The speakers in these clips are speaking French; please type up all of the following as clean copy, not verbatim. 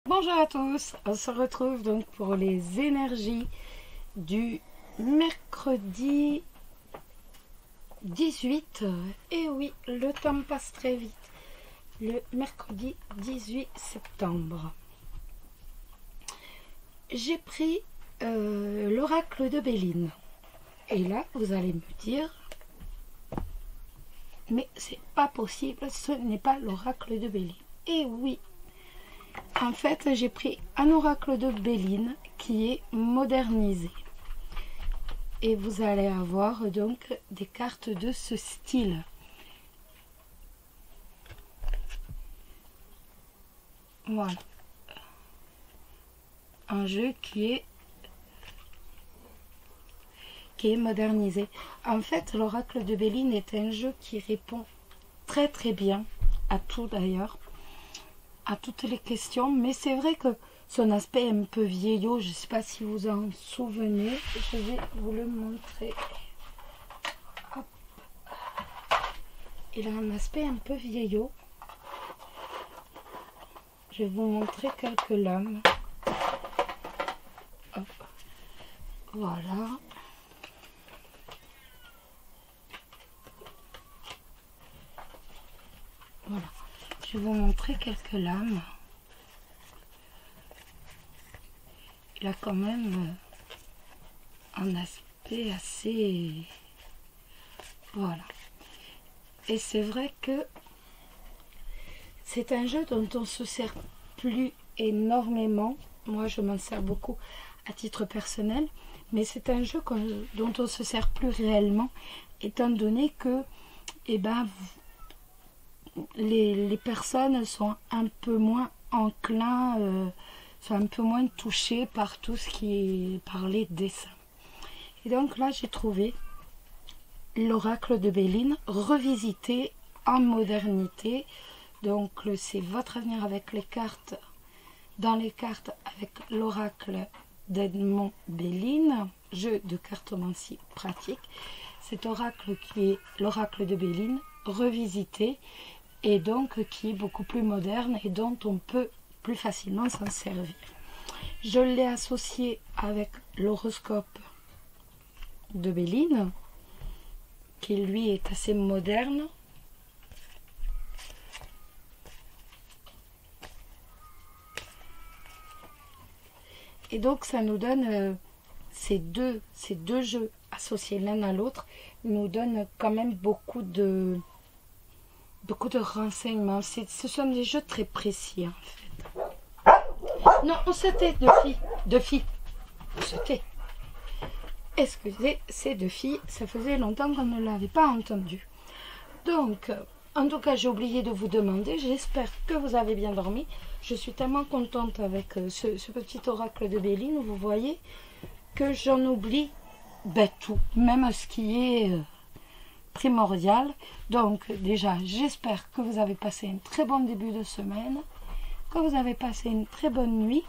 Bonjour à tous, on se retrouve donc pour les énergies du mercredi 18. Et oui, le temps passe très vite. Le mercredi 18 septembre. J'ai pris l'oracle de Béline. Et là, vous allez me dire, mais c'est pas possible, ce n'est pas l'oracle de Béline. Et oui. En fait, j'ai pris un oracle de Béline qui est modernisé. Et vous allez avoir donc des cartes de ce style. Voilà. Un jeu qui est modernisé. En fait, l'oracle de Béline est un jeu qui répond très très bien à tout d'ailleurs. À toutes les questions, mais c'est vrai que son aspect est un peu vieillot, je ne sais pas si vous en souvenez, je vais vous le montrer. Hop. Il a un aspect un peu vieillot. Je vais vous montrer quelques lames. Hop. Voilà. Voilà. Je vais vous montrer quelques lames. Il a quand même un aspect assez... Voilà. Et c'est vrai que c'est un jeu dont on se sert plus énormément. Moi, je m'en sers beaucoup à titre personnel. Mais c'est un jeu dont on se sert plus réellement, étant donné que, les personnes sont un peu moins enclins, sont un peu moins touchées par tout ce qui est par les dessins. Et donc là, j'ai trouvé l'oracle de Béline revisité en modernité. Donc c'est votre avenir avec les cartes, dans les cartes avec l'oracle d'Edmond Béline, jeu de cartomancie pratique. Cet oracle qui est l'oracle de Béline revisité, et donc qui est beaucoup plus moderne et dont on peut plus facilement s'en servir. Je l'ai associé avec l'horoscope de Béline, qui lui est assez moderne. Et donc ça nous donne ces deux jeux associés l'un à l'autre, nous donnent quand même beaucoup de renseignements. Ce sont des jeux très précis en fait. Non, on se tait, deux filles. On se tait. Excusez, ces deux filles, ça faisait longtemps qu'on ne l'avait pas entendu. Donc, en tout cas, j'ai oublié de vous demander, j'espère que vous avez bien dormi. Je suis tellement contente avec ce petit oracle de Béline, vous voyez, que j'en oublie tout, même ce qui est... primordial. Donc déjà, j'espère que vous avez passé un très bon début de semaine, que vous avez passé une très bonne nuit,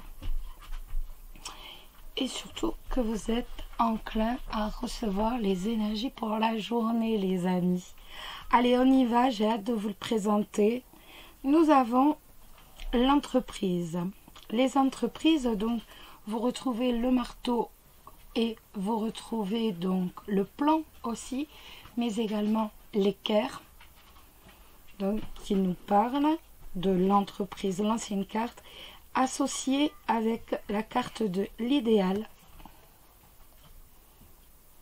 et surtout que vous êtes enclin à recevoir les énergies pour la journée, les amis. Allez, on y va, j'ai hâte de vous le présenter. Nous avons l'entreprise. Les entreprises, donc vous retrouvez le marteau et vous retrouvez donc le plan aussi, mais également l'équerre, donc qui nous parle de l'entreprise, l'ancienne carte, associée avec la carte de l'idéal,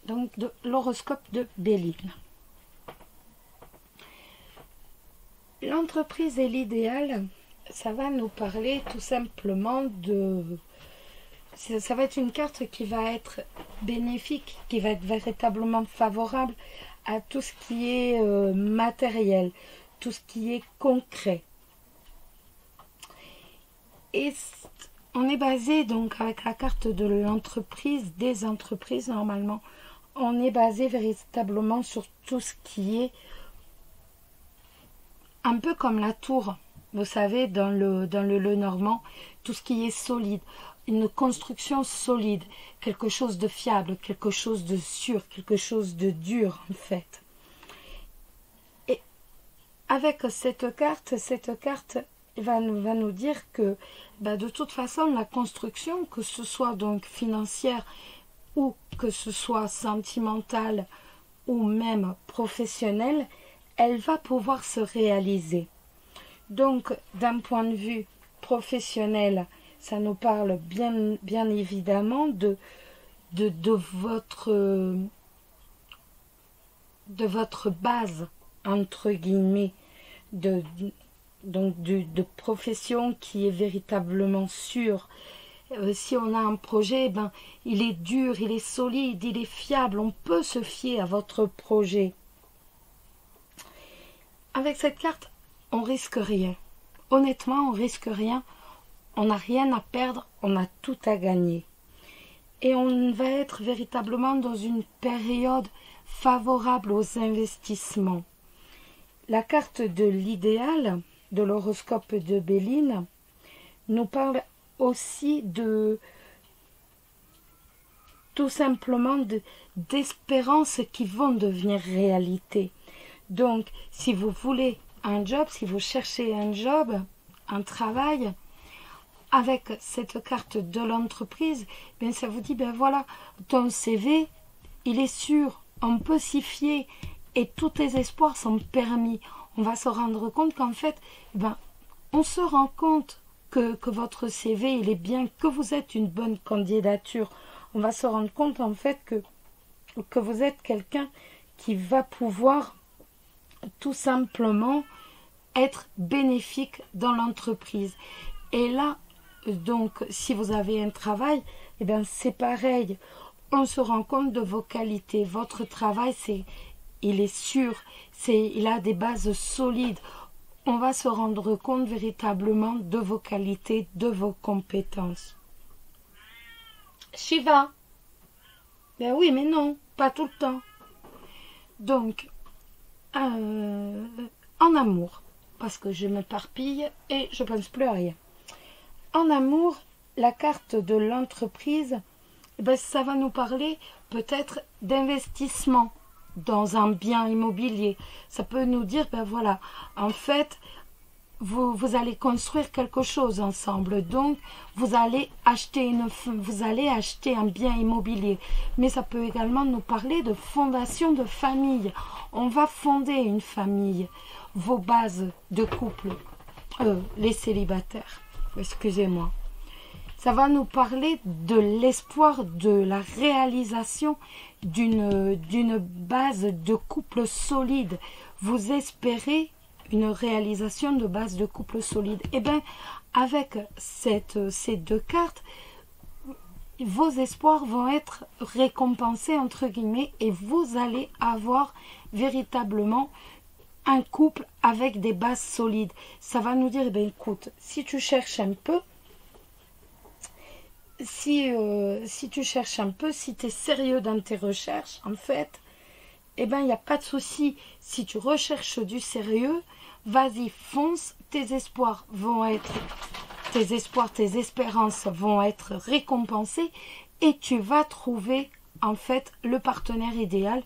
donc de l'horoscope de Béline. L'entreprise et l'idéal, ça va nous parler tout simplement de... Ça va être une carte qui va être bénéfique, qui va être véritablement favorable à tout ce qui est matériel, tout ce qui est concret. Et on est basé donc avec la carte de l'entreprise, des entreprises normalement, on est basé véritablement sur tout ce qui est un peu comme la tour, vous savez, dans le Lenormand, tout ce qui est solide. Une construction solide, quelque chose de fiable, quelque chose de sûr, quelque chose de dur en fait. Et avec cette carte va nous dire que de toute façon, la construction, que ce soit donc financière ou que ce soit sentimentale ou même professionnelle, elle va pouvoir se réaliser. Donc, d'un point de vue professionnel, ça nous parle bien évidemment de votre base, entre guillemets, de profession qui est véritablement sûre. Si on a un projet, il est dur, il est solide, il est fiable, on peut se fier à votre projet. Avec cette carte, on risque rien. Honnêtement, on risque rien. On n'a rien à perdre, on a tout à gagner. Et on va être véritablement dans une période favorable aux investissements. La carte de l'idéal, de l'horoscope de Béline, nous parle aussi tout simplement d'espérances qui vont devenir réalité. Donc, si vous voulez un job, si vous cherchez un job, un travail, avec cette carte de l'entreprise, ça vous dit, voilà, ton CV, il est sûr, on peut s'y fier et tous tes espoirs sont permis. On va se rendre compte qu'en fait, on se rend compte que votre CV, il est bien, que vous êtes une bonne candidature. On va se rendre compte en fait que vous êtes quelqu'un qui va pouvoir tout simplement être bénéfique dans l'entreprise. Et là, donc, si vous avez un travail, c'est pareil. On se rend compte de vos qualités. Votre travail, il est sûr, il a des bases solides. On va se rendre compte véritablement de vos qualités, de vos compétences. Shiva. Oui, mais non, pas tout le temps. Donc, en amour, parce que je m'éparpille et je pense plus à rien. En amour, la carte de l'entreprise, ça va nous parler peut-être d'investissement dans un bien immobilier. Ça peut nous dire, voilà, en fait, vous allez construire quelque chose ensemble. Donc, vous allez acheter un bien immobilier. Mais ça peut également nous parler de fondation de famille. On va fonder une famille. Vos bases de couple, les célibataires, excusez-moi. Ça va nous parler de l'espoir de la réalisation d'une base de couple solide. Vous espérez une réalisation de base de couple solide. Avec ces deux cartes, vos espoirs vont être récompensés, entre guillemets, et vous allez avoir véritablement un couple avec des bases solides. Ça va nous dire, écoute, si tu cherches un peu, si tu cherches un peu, si tu es sérieux dans tes recherches, en fait, il n'y a pas de souci. Si tu recherches du sérieux, vas-y, fonce, tes espoirs, tes espérances vont être récompensées et tu vas trouver, en fait, le partenaire idéal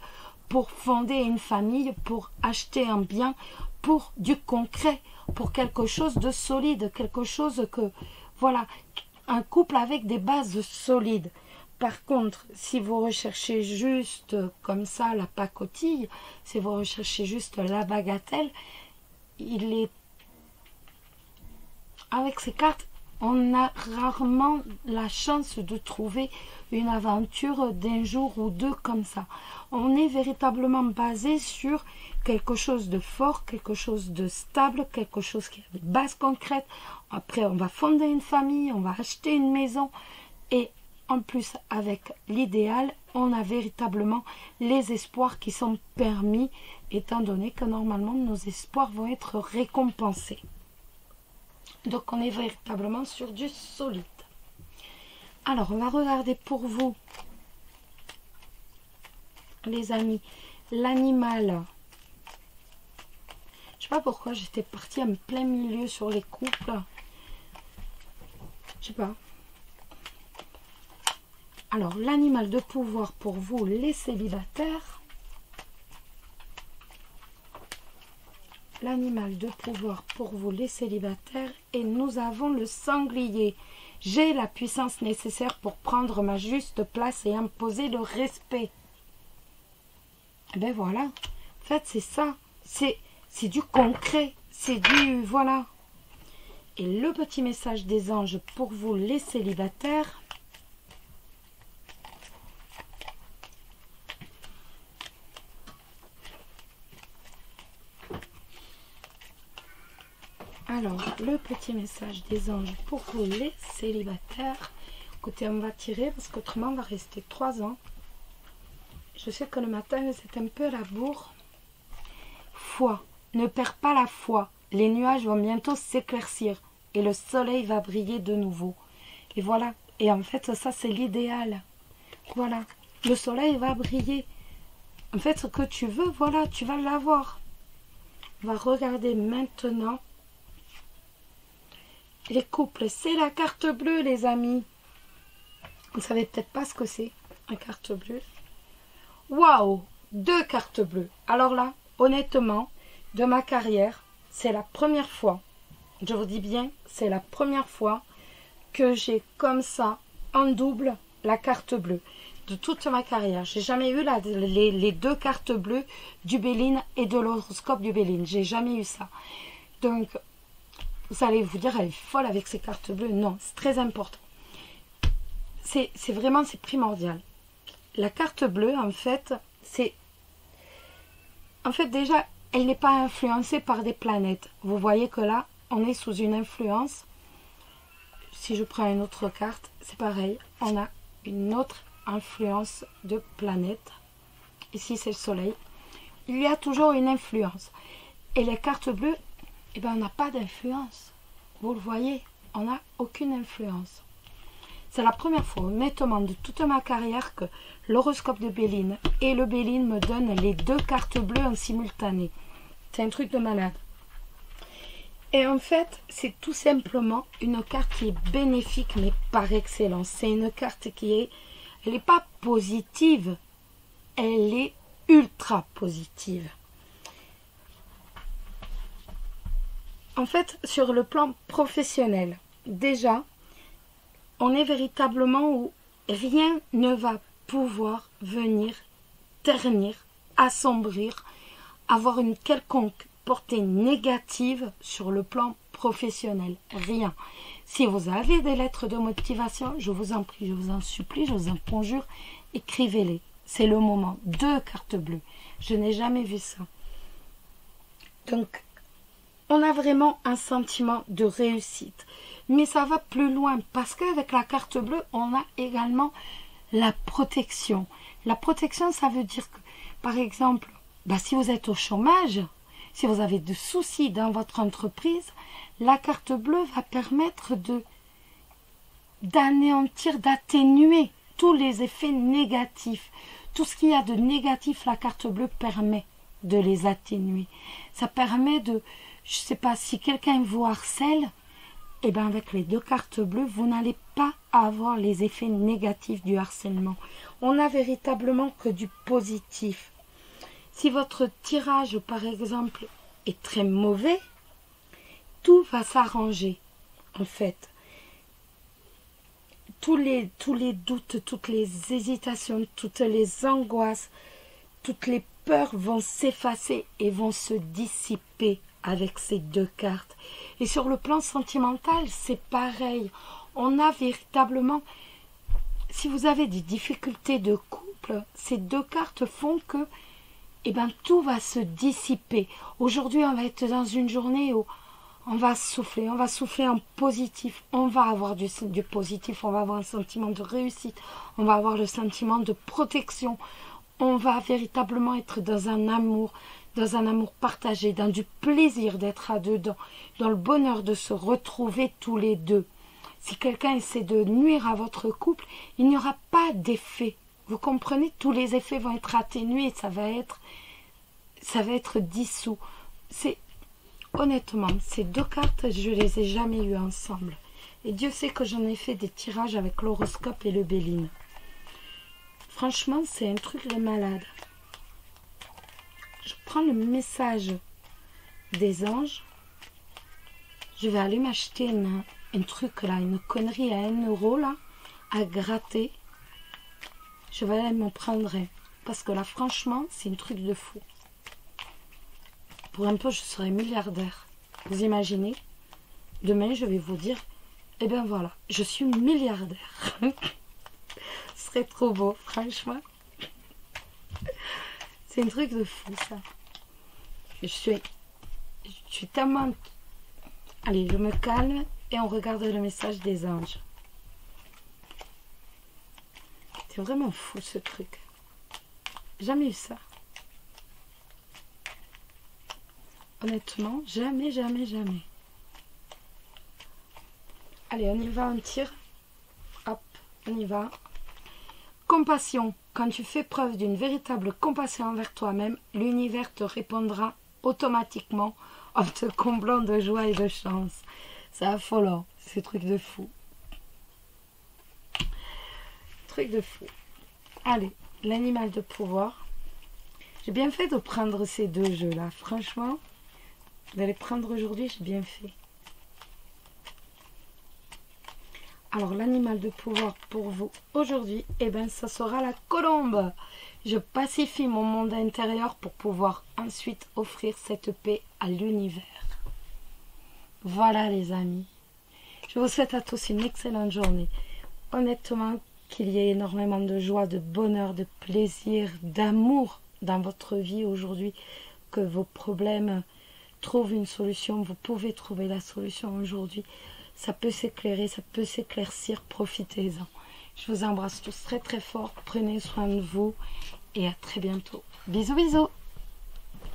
pour fonder une famille, pour acheter un bien, pour du concret, pour quelque chose de solide, quelque chose que, voilà, un couple avec des bases solides. Par contre, si vous recherchez juste comme ça la pacotille, si vous recherchez juste la bagatelle, avec ces cartes, on a rarement la chance de trouver une aventure d'un jour ou deux comme ça. On est véritablement basé sur quelque chose de fort, quelque chose de stable, quelque chose qui a des bases concrètes. Après, on va fonder une famille, on va acheter une maison. Et en plus, avec l'idéal, on a véritablement les espoirs qui sont permis, étant donné que normalement, nos espoirs vont être récompensés. Donc, on est véritablement sur du solide. Alors, on va regarder pour vous, les amis, l'animal. Je sais pas pourquoi j'étais partie en plein milieu sur les couples. Je sais pas. Alors, l'animal de pouvoir pour vous, les célibataires. l'animal de pouvoir pour vous les célibataires. Et nous avons le sanglier. J'ai la puissance nécessaire pour prendre ma juste place et imposer le respect. Et ben voilà. En fait, c'est ça. C'est du concret. C'est du... Voilà. Et le petit message des anges pour vous les célibataires. Alors, le petit message des anges pour vous les célibataires. Écoutez, on va tirer parce qu'autrement on va rester 3 ans. Je sais que le matin c'est un peu la bourre. Foi, ne perds pas la foi. Les nuages vont bientôt s'éclaircir et le soleil va briller de nouveau. Et voilà. Et en fait, ça c'est l'idéal. Voilà. Le soleil va briller. En fait, ce que tu veux, voilà, tu vas l'avoir. On va regarder maintenant. Les couples, c'est la carte bleue, les amis. Vous ne savez peut-être pas ce que c'est, une carte bleue. Waouh, 2 cartes bleues. Alors là, honnêtement, de ma carrière, c'est la première fois, je vous dis bien, c'est la première fois que j'ai comme ça, en double, la carte bleue. De toute ma carrière, j'ai jamais eu les 2 cartes bleues du Béline et de l'horoscope du Béline. J'ai jamais eu ça. Donc, vous allez vous dire, elle est folle avec ces cartes bleues. Non, c'est très important. C'est vraiment, c'est primordial. La carte bleue, en fait, c'est... En fait, déjà, elle n'est pas influencée par des planètes. Vous voyez que là, on est sous une influence. Si je prends une autre carte, c'est pareil. On a une autre influence de planète. Ici, c'est le soleil. Il y a toujours une influence. Et les cartes bleues, eh ben, on n'a pas d'influence. Vous le voyez, on n'a aucune influence. C'est la première fois, honnêtement, de toute ma carrière que l'horoscope de Béline et le Béline me donnent les 2 cartes bleues en simultané. C'est un truc de malade. Et en fait, c'est tout simplement une carte qui est bénéfique, mais par excellence. C'est une carte qui est... Elle n'est pas positive, elle est ultra positive. En fait, sur le plan professionnel, déjà, on est véritablement où rien ne va pouvoir venir ternir, assombrir, avoir une quelconque portée négative sur le plan professionnel. Rien. Si vous avez des lettres de motivation, je vous en prie, je vous en supplie, je vous en conjure, écrivez-les. C'est le moment. 2 cartes bleues. Je n'ai jamais vu ça. Donc, on a vraiment un sentiment de réussite. Mais ça va plus loin parce qu'avec la carte bleue, on a également la protection. La protection, ça veut dire que, par exemple, si vous êtes au chômage, si vous avez des soucis dans votre entreprise, la carte bleue va permettre d'anéantir, d'atténuer tous les effets négatifs. Tout ce qu'il y a de négatif, la carte bleue permet de les atténuer. Ça permet de... Je ne sais pas, si quelqu'un vous harcèle, et bien avec les 2 cartes bleues, vous n'allez pas avoir les effets négatifs du harcèlement. On n'a véritablement que du positif. Si votre tirage, par exemple, est très mauvais, tout va s'arranger, en fait. Tous les doutes, toutes les hésitations, toutes les angoisses, toutes les peurs vont s'effacer et vont se dissiper avec ces 2 cartes. Et sur le plan sentimental, c'est pareil. On a véritablement, si vous avez des difficultés de couple, ces 2 cartes font que tout va se dissiper. Aujourd'hui, on va être dans une journée où on va souffler en positif, on va avoir du positif, on va avoir un sentiment de réussite, on va avoir le sentiment de protection, on va véritablement être dans un amour partagé, dans du plaisir d'être à 2, dans le bonheur de se retrouver tous les 2. Si quelqu'un essaie de nuire à votre couple, il n'y aura pas d'effet. Vous comprenez, tous les effets vont être atténués, ça va être dissous. Honnêtement, ces 2 cartes, je ne les ai jamais eues ensemble. Et Dieu sait que j'en ai fait des tirages avec l'horoscope et le Béline. Franchement, c'est un truc de malade. Je prends le message des anges. Je vais aller m'acheter un truc là, une connerie à 1 euro là, à gratter. Je vais aller m'en prendre un. Parce que là, franchement, c'est un truc de fou. Pour un peu, je serai milliardaire. Vous imaginez? Demain, je vais vous dire, eh ben voilà, je suis milliardaire. Ce serait trop beau, franchement. C'est un truc de fou, ça. Je suis tellement... Allez, je me calme et on regarde le message des anges. C'est vraiment fou, ce truc. Jamais eu ça. Honnêtement, jamais, jamais, jamais. Allez, on y va, on tire. Hop, on y va. Compassion. Quand tu fais preuve d'une véritable compassion envers toi-même, l'univers te répondra automatiquement en te comblant de joie et de chance. C'est affolant, c'est truc de fou. Truc de fou. Allez, l'animal de pouvoir. J'ai bien fait de prendre ces 2 jeux-là. Franchement, de les prendre aujourd'hui, j'ai bien fait. Alors, l'animal de pouvoir pour vous aujourd'hui, eh bien, ça sera la colombe. Je pacifie mon monde intérieur pour pouvoir ensuite offrir cette paix à l'univers. Voilà les amis. Je vous souhaite à tous une excellente journée. Honnêtement, qu'il y ait énormément de joie, de bonheur, de plaisir, d'amour dans votre vie aujourd'hui. Que vos problèmes trouvent une solution. Vous pouvez trouver la solution aujourd'hui. Ça peut s'éclairer, ça peut s'éclaircir. Profitez-en. Je vous embrasse tous très très fort. Prenez soin de vous et à très bientôt. Bisous bisous.